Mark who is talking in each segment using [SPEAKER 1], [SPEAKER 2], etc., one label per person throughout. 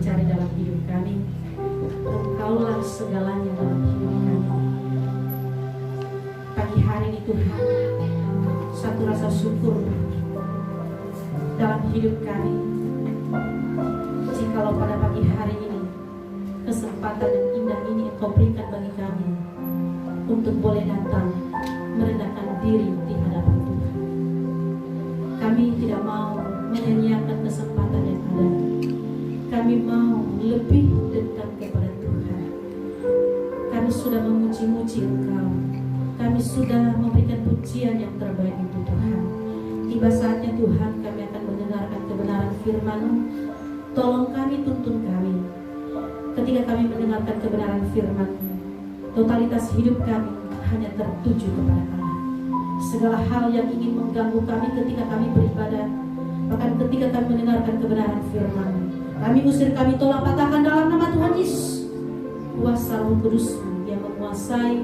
[SPEAKER 1] mencari dalam hidup kami. Engkaulah segalanya dalam hidup kami. Pagi hari ini Tuhan, satu rasa syukur dalam hidup kami. Jikalau pada pagi hari ini kesempatan yang indah ini Engkau berikan bagi kami untuk boleh datang merendahkan diri di hadapan Tuhan. Kami tidak mau menyanyiakan kesempatan yang ada. Kami mau lebih dekat kepada Tuhan. Kami sudah memuji-muji Engkau. Kami sudah memberikan pujian yang terbaik untuk Tuhan. Tiba saatnya Tuhan, kami akan mendengarkan kebenaran firman-Mu. Tolong kami, tuntun kami. Ketika kami mendengarkan kebenaran firman-Mu, totalitas hidup kami hanya tertuju kepada Allah. Segala hal yang ingin mengganggu kami ketika kami beribadah, bahkan ketika kami mendengarkan kebenaran firman-Mu, kami usir, kami tolak, patahkan dalam nama Tuhan Yesus. Kuasa Roh Kudus yang menguasai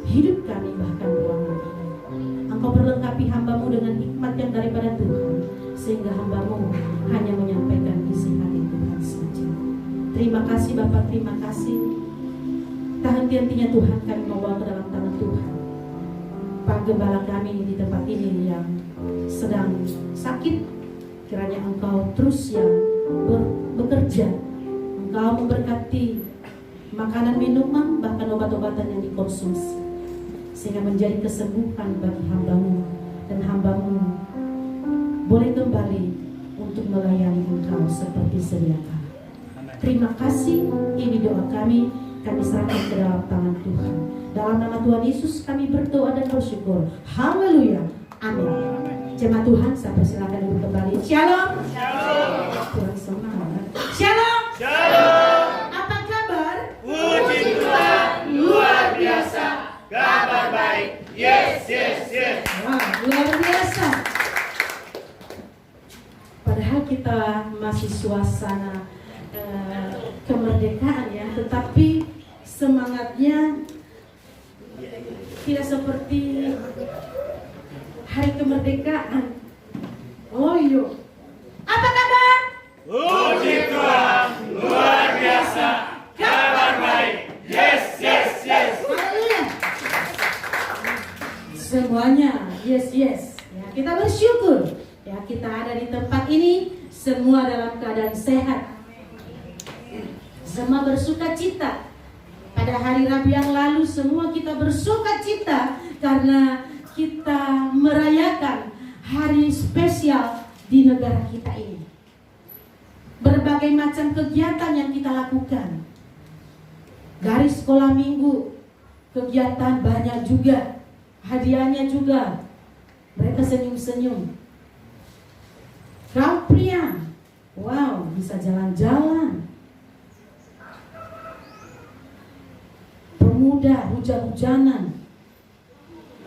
[SPEAKER 1] hidup kami bahkan ruang ini. Engkau perlengkapi hamba-Mu dengan hikmat yang daripada Tuhan, sehingga hamba-Mu hanya menyampaikan isi hati Tuhan saja. Terima kasih Bapak, terima kasih. Tak henti-hentinya Tuhan kami membawa ke dalam tangan Tuhan Pak Gembala kami di tempat ini yang sedang sakit. Kiranya Engkau terus yang bekerja. Engkau memberkati makanan, minuman, bahkan obat-obatan yang dikonsumsi, sehingga menjadi kesembuhan bagi hamba-Mu, dan hamba-Mu boleh kembali untuk melayani Engkau seperti sedia kala. Terima kasih, ini doa kami serahkan ke dalam tangan Tuhan. Dalam nama Tuhan Yesus kami berdoa dan bersyukur. Haleluya, amin. Jemaat Tuhan, saya persilakan duduk kembali. Shalom. Shalom. Tuhan semangat. Shalom.
[SPEAKER 2] Shalom.
[SPEAKER 1] Apa kabar?
[SPEAKER 2] Puji Tuhan, luar biasa. Kabar baik. Yes, yes, yes.
[SPEAKER 1] Wah, luar biasa. Padahal kita masih suasana kemerdekaan ya, tetapi semangatnya tidak seperti hari kemerdekaan. Oh iya. Apa kabar?
[SPEAKER 2] Puji Tuhan, luar biasa. Kabar baik. Yes, yes, yes.
[SPEAKER 1] Haleluya. Semuanya yes, yes. Ya, kita bersyukur. Ya, kita ada di tempat ini semua dalam keadaan sehat. Semua bersuka cita. Pada hari Rabu yang lalu semua kita bersuka cita karena kita merayakan hari spesial di negara kita ini. Berbagai macam kegiatan yang kita lakukan. Dari sekolah minggu, kegiatan banyak juga. Hadiahnya juga. Mereka senyum-senyum. Kaum pria, wow, bisa jalan-jalan. Pemuda, hujan-hujanan,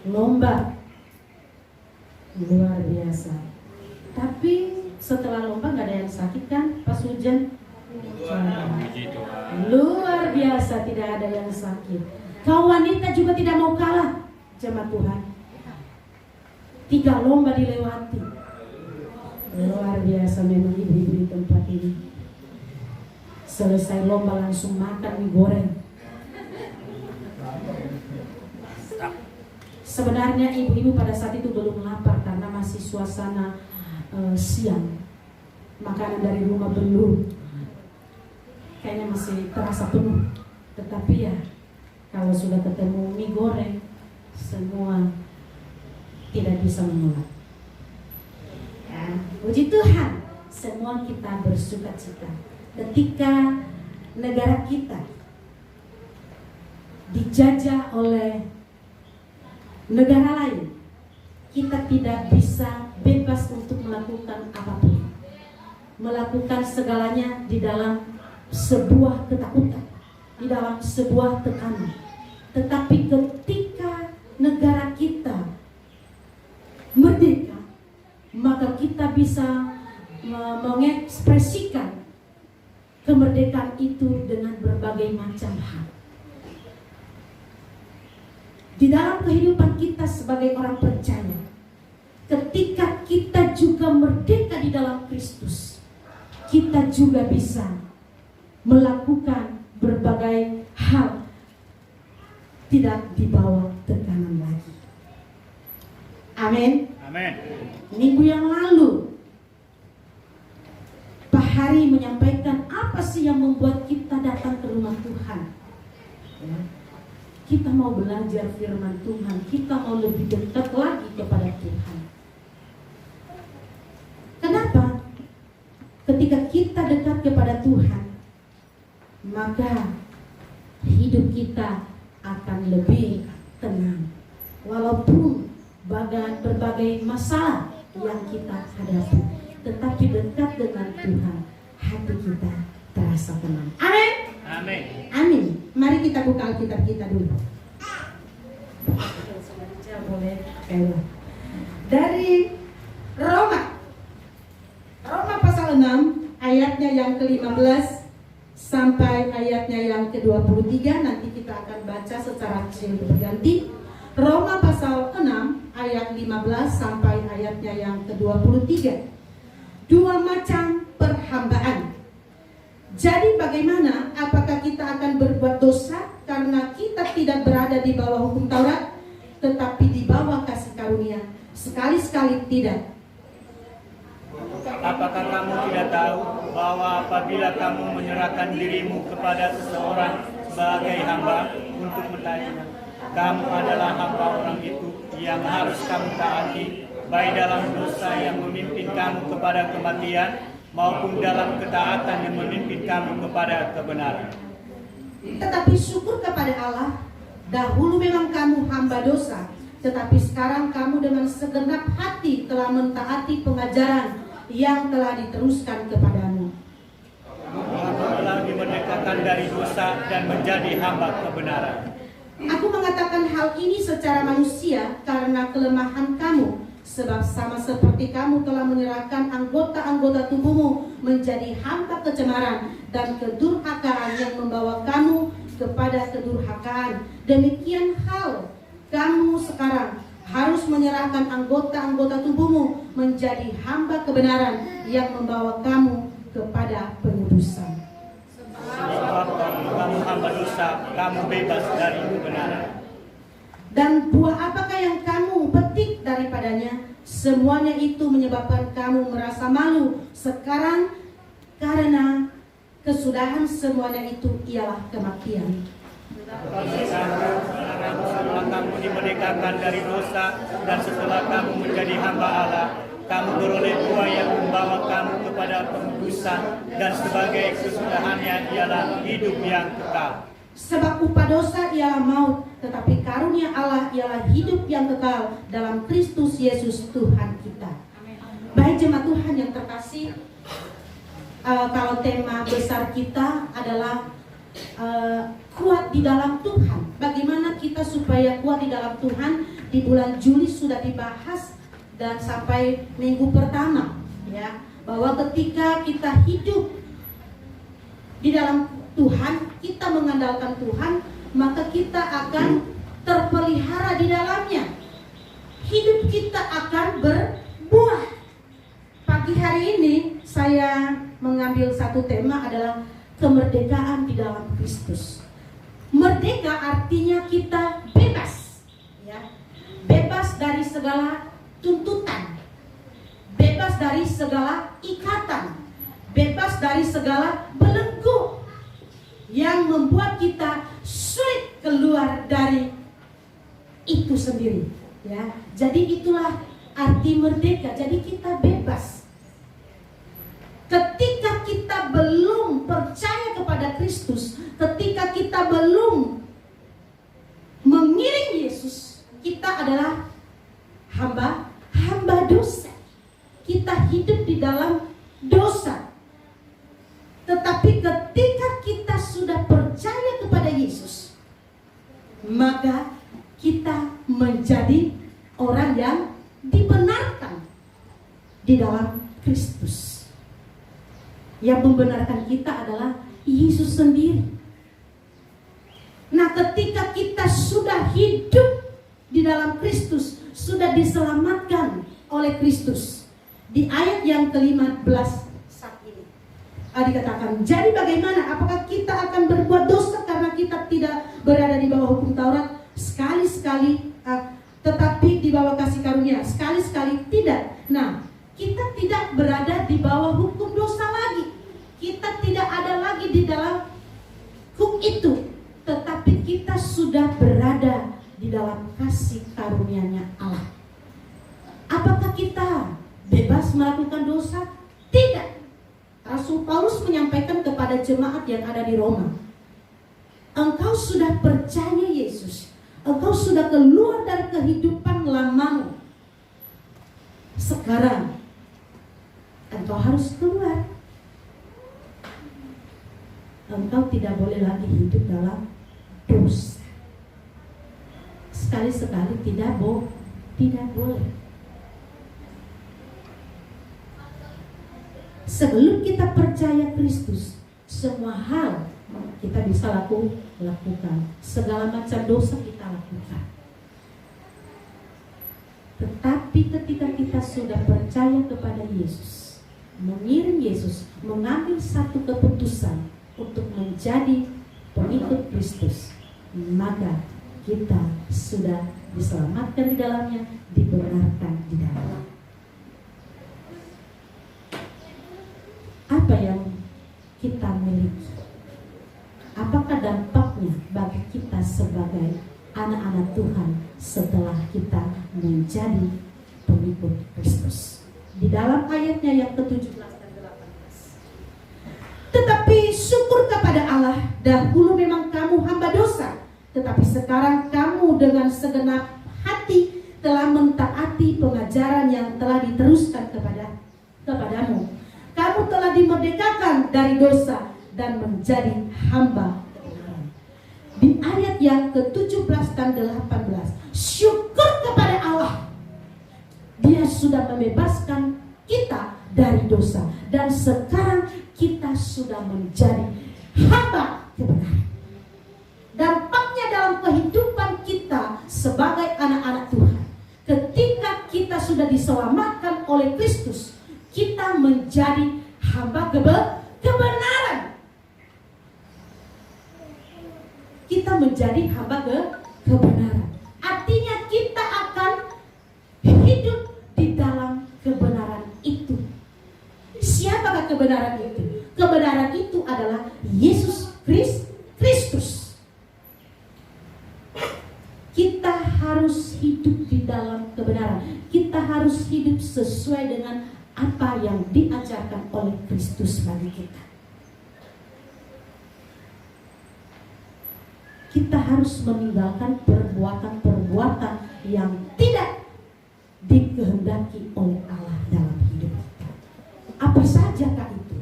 [SPEAKER 1] lomba, luar biasa. Tapi setelah lomba nggak ada yang sakit kan pas hujan? Luar biasa, tidak ada yang sakit. Kaum wanita juga tidak mau kalah, jemaat Tuhan. 3 lomba dilewati. Luar biasa memang ibu-ibu di tempat ini. Selesai lomba langsung makan mie goreng. Sebenarnya ibu-ibu pada saat itu belum lapar karena masih suasana siang. Makanan dari rumah belum. Kayaknya masih terasa penuh. Tetapi ya, kalau sudah ketemu mie goreng, semua tidak bisa menolak. Ya, puji Tuhan, semua kita bersuka cita. Ketika negara kita dijajah oleh negara lain, kita tidak bisa bebas untuk melakukan apapun. Melakukan segalanya di dalam sebuah ketakutan, di dalam sebuah tekanan. Tetapi ketika negara kita merdeka, maka kita bisa mengekspresikan kemerdekaan itu dengan berbagai macam hal. Di dalam kehidupan kita sebagai orang percaya, ketika kita juga merdeka di dalam Kristus, kita juga bisa melakukan berbagai hal, tidak dibawa tekanan lagi. Amin.
[SPEAKER 2] Amin.
[SPEAKER 1] Minggu yang lalu Pak Hari menyampaikan apa sih yang membuat kita datang ke rumah Tuhan. Ya. Kita mau belajar firman Tuhan, kita mau lebih dekat lagi kepada Tuhan. Kenapa? Ketika kita dekat kepada Tuhan, maka hidup kita akan lebih tenang. Walaupun berbagai masalah yang kita hadapi, tetapi dekat dengan Tuhan, hati kita terasa tenang. Amin.
[SPEAKER 2] Amin.
[SPEAKER 1] Amin. Mari kita buka Alkitab kita dulu. Boleh. Dari Roma pasal 6 ayatnya yang ke-15 sampai ayatnya yang ke-23. Nanti kita akan baca secara silih berganti. Roma pasal 6 ayat 15 sampai ayatnya yang ke-23. Dua macam perhambaan. Jadi bagaimana? Apakah kita akan berbuat dosa karena kita tidak berada di bawah hukum Taurat, tetapi di bawah kasih karunia? Sekali-sekali tidak.
[SPEAKER 2] Apakah kamu tidak tahu bahwa apabila kamu menyerahkan dirimu kepada seseorang sebagai hamba untuk mentaatinya, kamu adalah hamba orang itu yang harus kamu taati, baik dalam dosa yang memimpin kamu kepada kematian maupun dalam ketaatan yang memimpin kamu kepada kebenaran.
[SPEAKER 1] Tetapi syukur kepada Allah, dahulu memang kamu hamba dosa, tetapi sekarang kamu dengan segenap hati telah mentaati pengajaran yang telah diteruskan kepadamu.
[SPEAKER 2] Kamu telah dimerdekakan dari dosa dan menjadi hamba kebenaran.
[SPEAKER 1] Aku mengatakan hal ini secara manusia karena kelemahan kamu, sebab sama seperti kamu telah menyerahkan anggota-anggota tubuhmu menjadi hamba kecemaran dan kedurhakaan yang membawa kamu kepada kedurhakaan. Demikian hal kamu sekarang harus menyerahkan anggota-anggota tubuhmu menjadi hamba kebenaran yang membawa kamu kepada penudusan.
[SPEAKER 2] Sebab kamu hamba dosa, kamu bebas dari kebenaran.
[SPEAKER 1] Dan buah apakah yang kamu petik daripadanya? Semuanya itu menyebabkan kamu merasa malu sekarang, karena kesudahan semuanya itu ialah kematian.
[SPEAKER 2] Setelah kamu dimerdekakan dari dosa dan setelah kamu menjadi hamba Allah, kamu beroleh buah yang membawa kamu kepada pemutusan, dan sebagai kesudahannya ialah hidup yang kekal.
[SPEAKER 1] Sebab upah dosa ialah maut, tetapi karunia Allah ialah hidup yang kekal dalam Kristus Yesus Tuhan kita. Baik jemaat Tuhan yang terkasih, kalau tema besar kita adalah kuat di dalam Tuhan. Bagaimana kita supaya kuat di dalam Tuhan? Di bulan Juli sudah dibahas dan sampai minggu pertama, ya, bahwa ketika kita hidup di dalam Tuhan, kita mengandalkan Tuhan, maka kita akan terpelihara di dalamnya. Hidup kita akan berbuah. Pagi hari ini saya mengambil satu tema adalah kemerdekaan di dalam Kristus. Merdeka artinya kita bebas, ya. Bebas dari segala tuntutan, bebas dari segala ikatan, bebas dari segala belenggu yang membuat kita sulit keluar dari itu sendiri, ya. Jadi itulah arti merdeka. Jadi kita bebas. Ketika kita belum percaya kepada Kristus, ketika kita belum mengiring Yesus, kita adalah hamba dosa. Kita hidup di dalam dosa. Tetapi ketika kita sudah percaya kepada Yesus, maka kita menjadi orang yang dibenarkan di dalam Kristus. Yang membenarkan kita adalah Yesus sendiri. Nah, ketika kita sudah hidup di dalam Kristus, sudah diselamatkan oleh Kristus, di ayat yang ke-15 saat ini, dikatakan, jadi bagaimana? Apakah kita akan berbuat dosa karena kita tidak berada di bawah hukum Taurat? Sekali-sekali, tetapi di bawah kasih karunia. Sekali-sekali tidak. Nah, kita tidak berada di bawah hukum dosa lagi. Kita tidak ada lagi di dalam hukum itu, tetapi kita sudah berada di dalam kasih karunia-Nya Allah. Apakah kita bebas melakukan dosa? Tidak. Rasul Paulus menyampaikan kepada jemaat yang ada di Roma, engkau sudah percaya Yesus, engkau sudah keluar dari kehidupan lamamu. Sekarang engkau harus keluar. Engkau tidak boleh lagi hidup dalam dosa. Sekali-sekali tidak boleh. Sebelum kita percaya Kristus, semua hal kita bisa lakukan. Segala macam dosa kita lakukan. Tetapi ketika kita sudah percaya kepada Yesus, mengirim Yesus, mengambil satu keputusan untuk menjadi pengikut Kristus, maka kita sudah diselamatkan di dalamnya, dibenarkan di dalamnya. Apa yang kita miliki? Apakah dampaknya bagi kita sebagai anak-anak Tuhan setelah kita menjadi pengikut Kristus? Di dalam ayatnya yang ke-17 dan 18. Tetapi syukur kepada Allah, dahulu memang kamu hamba dosa, tetapi sekarang kamu dengan segenap hati telah mentaati pengajaran yang telah diteruskan kepadamu. Kamu telah dimerdekakan dari dosa dan menjadi hamba kebenaran. Di ayat yang ke-17 dan 18, syukur kepada Allah, Dia sudah membebaskan kita dari dosa, dan sekarang kita sudah menjadi hamba kebenaran. Dampaknya dalam kehidupan kita sebagai anak-anak Tuhan, ketika kita sudah diselamatkan oleh Kristus, kita menjadi hamba kebenaran. Kita menjadi hamba kebenaran. Artinya kita akan hidup di dalam kebenaran itu. Siapakah kebenaran itu? Kebenaran itu adalah Yesus Kristus. Kita harus hidup di dalam kebenaran. Kita harus hidup sesuai dengan apa yang diajarkan oleh Kristus bagi kita. Kita harus meninggalkan perbuatan-perbuatan yang tidak dikehendaki oleh Allah dalam hidup kita. Apa sajakah itu?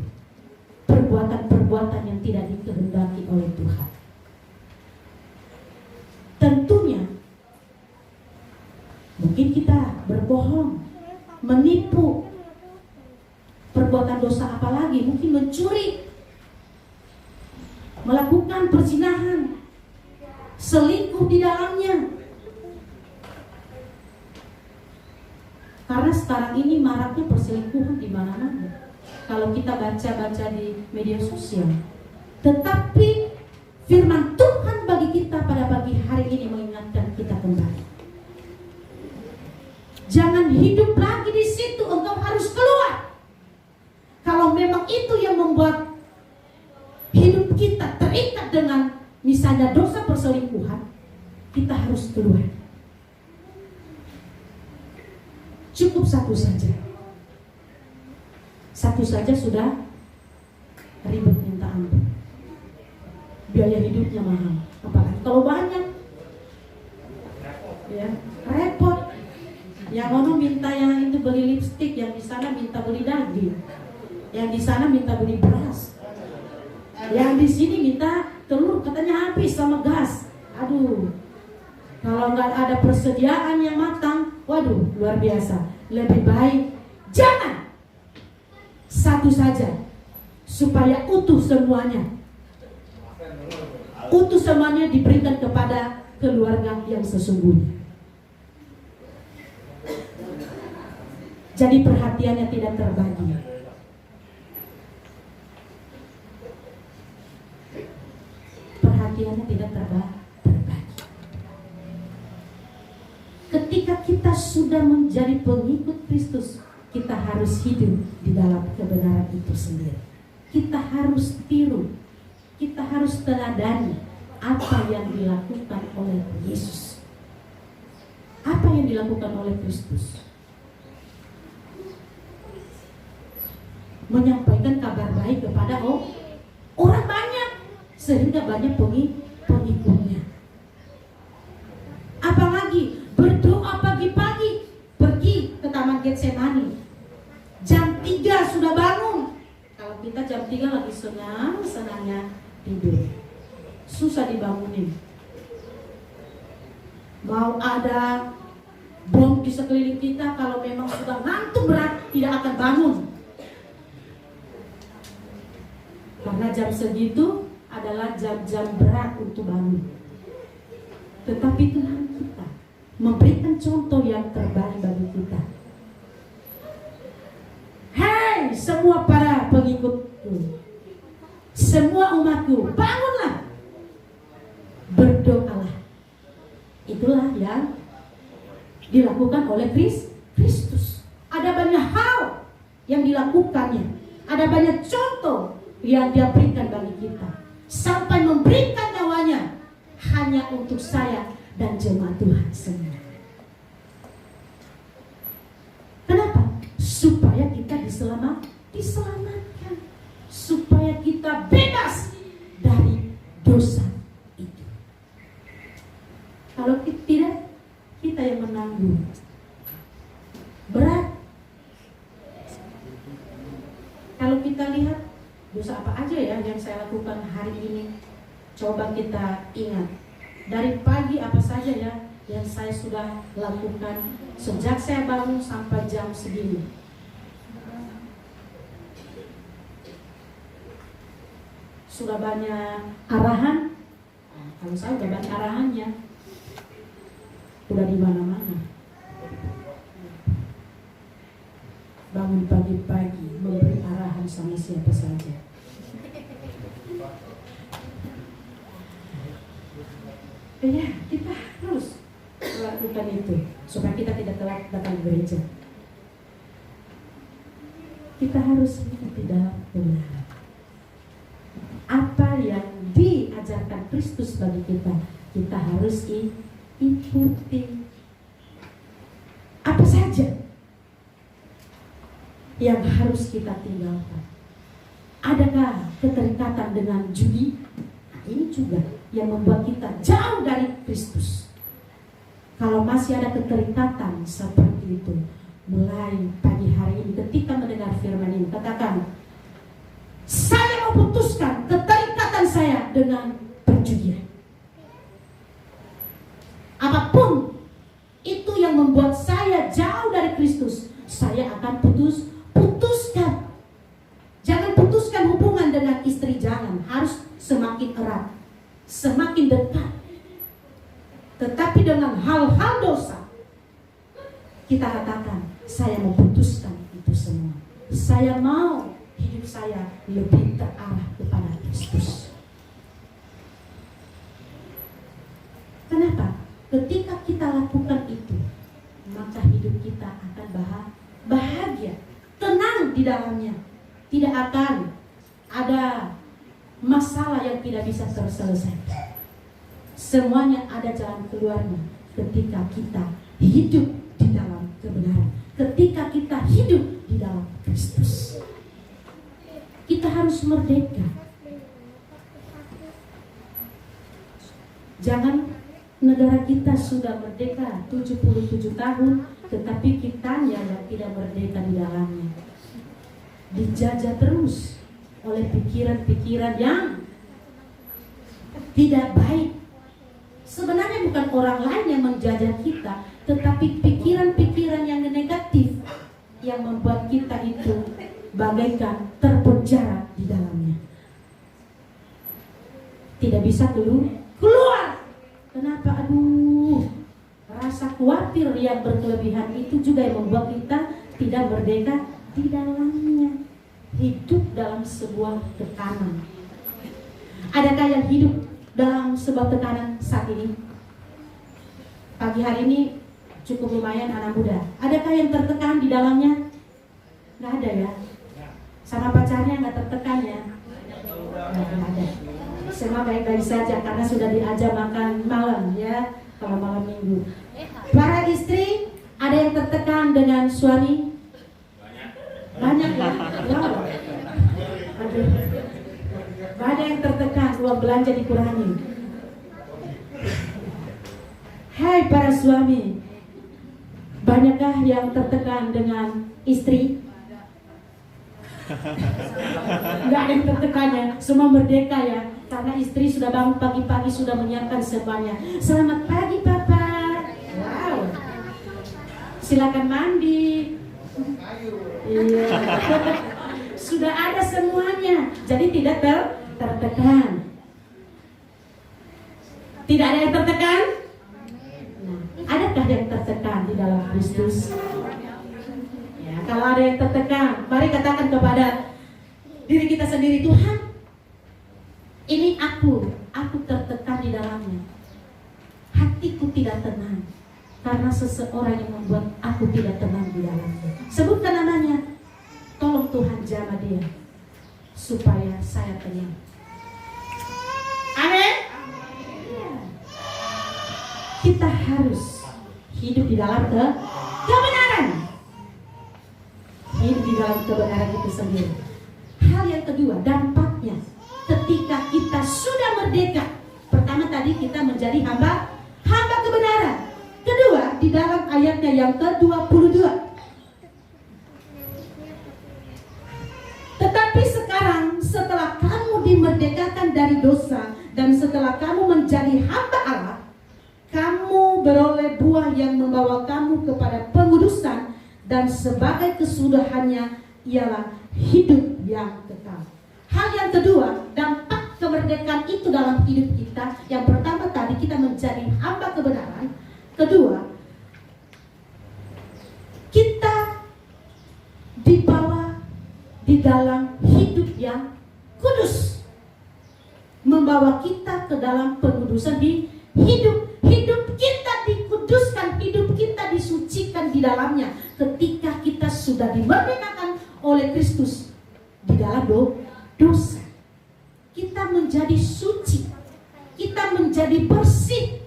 [SPEAKER 1] Perbuatan-perbuatan yang tidak dikehendaki oleh Tuhan. Tentunya mungkin kita berbohong, menipu. Perbuatan dosa apalagi? Mungkin mencuri, melakukan perzinahan, selingkuh di dalamnya. Karena sekarang ini maraknya perselingkuhan di mana-mana. Kalau kita baca-baca di media sosial. Tetapi firman Tuhan bagi kita pada pagi hari ini mengingatkan kita kembali. Jangan hidup lagi di situ, engkau harus keluar. Kalau memang itu yang membuat hidup kita terikat dengan misalnya dosa perselingkuhan, kita harus keluar. Cukup satu saja. Satu saja sudah ribet minta ampun. Biaya hidupnya mahal. Apalagi kalau banyak, ya repot. Yang ono minta yang itu beli lipstik, yang di sana minta beli daging. Yang di sana minta beli beras, yang di sini minta telur, katanya habis sama gas. Aduh, kalau nggak ada persediaan yang matang, waduh, luar biasa. Lebih baik jangan, satu saja, supaya utuh semuanya. Utuh semuanya diberikan kepada keluarga yang sesungguhnya. Jadi perhatiannya tidak terbagi. rasanya tidak terbagi. Ketika kita sudah menjadi pengikut Kristus, kita harus hidup di dalam kebenaran itu sendiri. Kita harus tiru, kita harus teladani apa yang dilakukan oleh Yesus, apa yang dilakukan oleh Kristus. Menyampaikan kabar baik kepada orang banyak, sehingga banyak pengikutnya. Apalagi berdoa pagi-pagi, pergi ke Taman Getsemani. Jam 3 sudah bangun. Kalau kita jam 3 lagi senangnya tidur, susah dibangunin. Mau ada bom di sekeliling kita, kalau memang sudah ngantuk berat, tidak akan bangun. Karena jam segitu adalah jam-jam berat untuk bangun. Tetapi Tuhan kita memberikan contoh yang terbaik bagi kita. Hai semua para pengikutku, semua umatku, bangunlah, berdoalah. Itulah yang dilakukan oleh Kristus. Ada banyak hal yang dilakukannya, ada banyak contoh yang dia berikan bagi kita, sampai memberikan nyawanya hanya untuk saya dan jemaat Tuhan semua. Kenapa? Supaya kita diselamatkan, supaya kita bebas dari dosa itu. Kalau tidak, kita yang menanggung berat. Kalau kita lihat dosa apa aja ya yang saya lakukan hari ini, coba kita ingat. Dari pagi apa saja ya yang saya sudah lakukan sejak saya bangun sampai jam segini. Sudah banyak arahan. Kalau saya udah banyak arahannya, udah di mana-mana. Bangun pagi-pagi memberi arahan sama siapa saja. Ya, kita harus lakukan itu supaya kita tidak telat datang ke gereja. Kita harus hidup di dalam kebenaran. Apa yang diajarkan Kristus bagi kita, kita harus ikuti. Apa saja yang harus kita tinggalkan? Adakah keterikatan dengan judi? Nah, ini juga yang membuat kita jauh dari Kristus. Kalau masih ada keterikatan seperti itu, mulai pagi hari ini ketika mendengar firman ini, katakan, saya mau putuskan keterikatan saya dengan perjudian. Apapun itu yang membuat saya jauh dari Kristus, saya akan putuskan. Jangan putuskan hubungan dengan istri, jangan. Harus semakin erat, semakin dekat. Tetapi dengan hal-hal dosa, kita katakan, saya mau putuskan itu semua. Saya mau hidup saya lebih terarah kepada Kristus. Kenapa? Ketika kita lakukan itu, maka hidup kita akan bahagia, tenang di dalamnya. Tidak akan ada masalah yang tidak bisa terselesaikan. Semuanya ada jalan keluarnya ketika kita hidup di dalam kebenaran, ketika kita hidup di dalam Kristus. Kita harus merdeka. Jangan negara kita sudah merdeka 77 tahun, tetapi kitanya yang tidak merdeka di dalamnya. Dijajah terus oleh pikiran-pikiran yang tidak baik. Sebenarnya bukan orang lain yang menjajah kita, tetapi pikiran-pikiran yang negatif yang membuat kita itu bagaikan terpenjara di dalamnya. Tidak bisa keluar. Kenapa? Aduh, rasa khawatir yang berkelebihan itu juga yang membuat kita tidak merdeka di dalamnya. Hidup dalam sebuah tekanan. Adakah yang hidup dalam sebuah tekanan saat ini? Pagi hari ini cukup lumayan anak muda. Adakah yang tertekan di dalamnya? Nggak ada ya? Sama pacarnya nggak tertekan ya? Nggak ada. Semua baik-baik saja karena sudah diajak makan malam ya, kalau malam minggu. Para istri, ada yang tertekan dengan suami? Banyak ya? Wow. Aduh. Ada yang tertekan, uang belanja dikurangi. Hai para suami, banyakkah yang tertekan dengan istri? Nggak ada yang tertekannya, semua merdeka ya. Karena istri sudah bangun pagi-pagi, sudah menyiapkan semuanya. Selamat pagi Papa. Wow. Silakan mandi. Iya. Sudah ada semuanya, jadi tidak tertekan. Tidak ada yang tertekan? Nah, adakah yang tertekan di dalam Kristus? Ya, kalau ada yang tertekan, mari katakan kepada diri kita sendiri, Tuhan, ini aku tertekan di dalamnya. Hatiku tidak tenang karena seseorang yang membuat aku tidak tenang di dalamnya. Sebutkan namanya. Tolong Tuhan jamah dia supaya saya tenang. Amin. Kita harus hidup di dalam kebenaran. Hidup di dalam kebenaran itu sendiri. Hal yang kedua, dampaknya ketika kita sudah merdeka. Pertama tadi kita menjadi hamba kebenaran. Kedua, di dalam ayatnya yang ke-22. Tetapi sekarang setelah kamu dimerdekakan dari dosa dan setelah kamu menjadi hamba Allah, kamu beroleh buah yang membawa kamu kepada pengudusan dan sebagai kesudahannya ialah hidup yang kekal. Hal yang kedua, dampak kemerdekaan itu dalam hidup kita. Yang pertama tadi kita menjadi hamba kebenaran. Kedua, kita dibawa di dalam hidup yang kudus, membawa kita ke dalam pengudusan di hidup kita dikuduskan, hidup kita disucikan di dalamnya ketika kita sudah dimerdekakan oleh Kristus di dalam dosa. Kita menjadi suci, kita menjadi bersih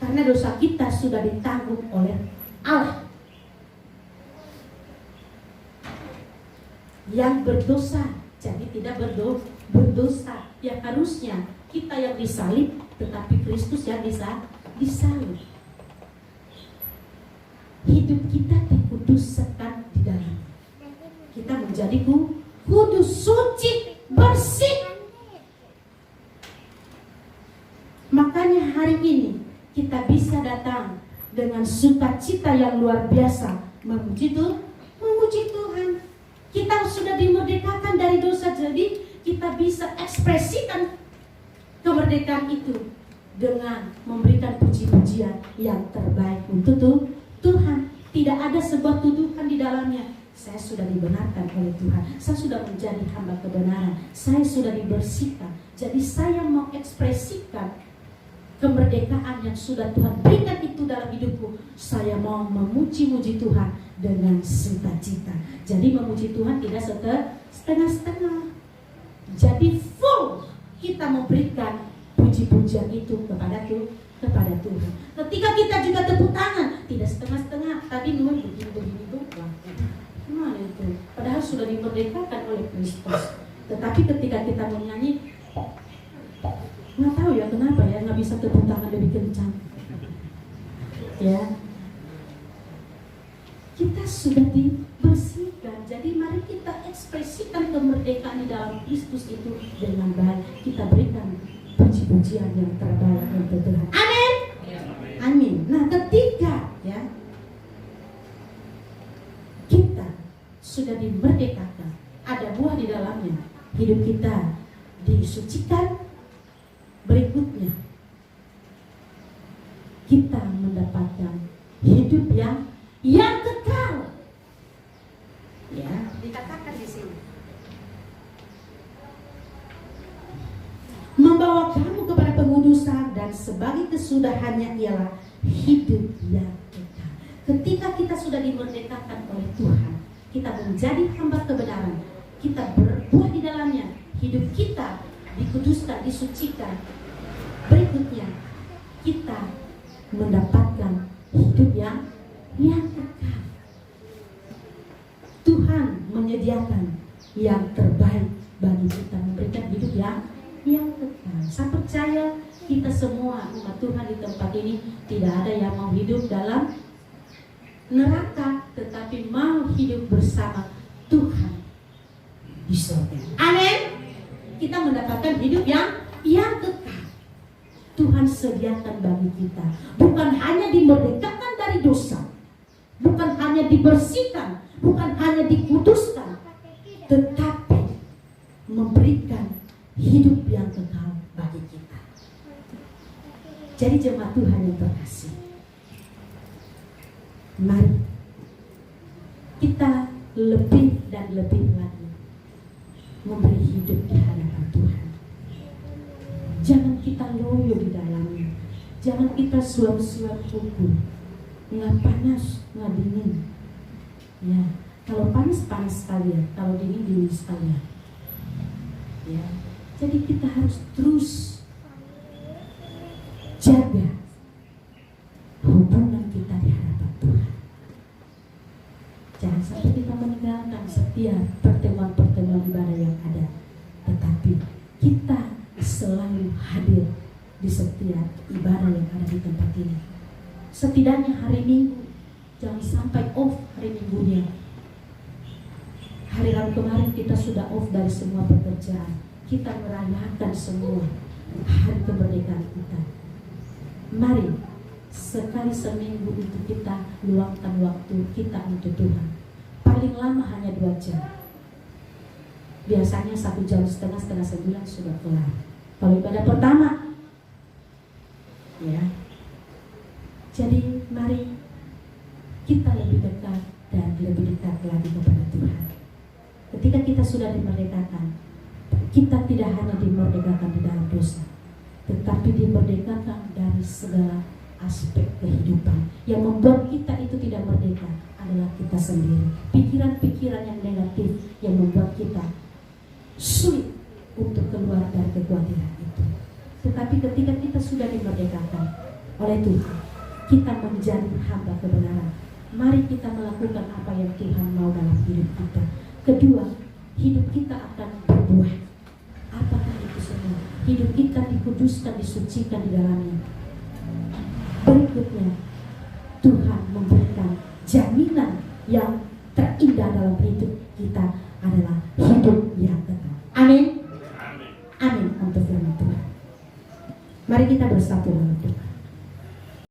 [SPEAKER 1] karena dosa kita sudah ditanggung oleh Allah. Yang berdosa jadi tidak berdosa. Ya harusnya kita yang disalib, tetapi Kristus yang disalib. Hidup kita dikuduskan di dalam. Kita menjadi kudus, suci, bersih. Makanya hari ini kita bisa datang dengan sukacita yang luar biasa, memuji Tuhan. Kita sudah dimerdekakan dari dosa, jadi kita bisa ekspresikan kemerdekaan itu dengan memberikan puji-pujian yang terbaik untuk Tuhan. Tidak ada sebuah tuduhan di dalamnya. Saya sudah dibenarkan oleh Tuhan, saya sudah menjadi hamba kebenaran, saya sudah dibersihkan. Jadi saya mau ekspresikan kemerdekaan yang sudah Tuhan berikan itu dalam hidupku. Saya mau memuji-muji Tuhan dengan sukacita. Jadi memuji Tuhan tidak setengah-setengah. Jadi full kita memberikan puji-pujian itu kepada Tuhan. Ketika kita juga tepuk tangan, tidak setengah-setengah. Tadi nuhun begini doang. Gimana itu? Padahal sudah dimerdekakan oleh Kristus. Tetapi ketika kita menyanyi, nggak tahu ya kenapa ya nggak bisa tepuk tangan lebih kencang. Ya, kita sudah dibersihkan. Jadi mari kita ekspresikan kemerdekaan di dalam Kristus itu dengan baik. Kita berikan puji-pujian yang terbaik untuk Tuhan. Amin. Amin. Nah, ketika ya kita sudah dimerdekakan, ada buah di dalamnya. Hidup kita disucikan. Berikutnya kita mendapatkan hidup yang kekal. Ya, dikatakan di sini. Membawa kekudusan, dan sebagai kesudahannya ialah hidup yang kekal. Ketika kita sudah dimerdekakan oleh Tuhan, kita menjadi hamba kebenaran, kita berbuah di dalamnya, hidup kita dikuduskan, disucikan. Berikutnya, kita mendapatkan hidup yang kekal. Tuhan menyediakan yang terbaik bagi kita, memberikan hidup yang kekal. Saya percaya kita semua umat Tuhan di tempat ini tidak ada yang mau hidup dalam neraka, tetapi mau hidup bersama Tuhan di surga. Amin. Kita mendapatkan hidup yang kekal. Tuhan sediakan bagi kita, bukan hanya dimerdekakan dari dosa, bukan hanya dibersihkan, bukan hanya dikuduskan, tetapi memberikan hidup yang kekal bagi kita. Jadi jemaat Tuhan yang terkasih, mari kita lebih dan lebih lagi memberi hidup di hadapan Tuhan. Jangan kita loyo di dalamnya, jangan kita suam-suam kuku, nggak panas, nggak dingin. Ya, kalau panas sekalian, kalau dingin sekalian. Ya, jadi kita harus terus jaga hubungan kita di hadapan Tuhan. Jangan sampai kita meninggalkan setiap pertemuan-pertemuan ibadah yang ada, tetapi kita selalu hadir di setiap ibadah yang ada di tempat ini. Setidaknya hari Minggu, jangan sampai off hari Minggunya. Hari Rabu kemarin kita sudah off dari semua pekerjaan. Kita merayakan semua hari kemerdekaan kita. Mari sekali seminggu itu kita luangkan waktu kita untuk Tuhan. Paling lama hanya 2 jam. Biasanya 1 jam setengah 9 sudah kelar. Kalau ibadah pertama, ya. Jadi mari kita lebih dekat dan lebih dekat lagi kepada Tuhan. Ketika kita sudah dimerdekakan, kita tidak hanya dimerdekakan di dalam dosa, tetapi dimerdekakan dari segala aspek kehidupan. Yang membuat kita itu tidak merdeka adalah kita sendiri. Pikiran-pikiran yang negatif yang membuat kita sulit untuk keluar dari kekhawatiran itu. Tetapi ketika kita sudah dimerdekakan oleh Tuhan, kita menjadi hamba kebenaran. Mari kita melakukan apa yang Tuhan mau dalam hidup kita. Kedua, hidup kita akan berbuah. Apakah itu semua? Hidup kita dikuduskan, disucikan di dalamnya. Berikutnya, Tuhan memberikan jaminan yang terindah dalam hidup kita adalah hidup yang kekal. Amin. Amin untuk firman Tuhan. Mari kita bersatu dalam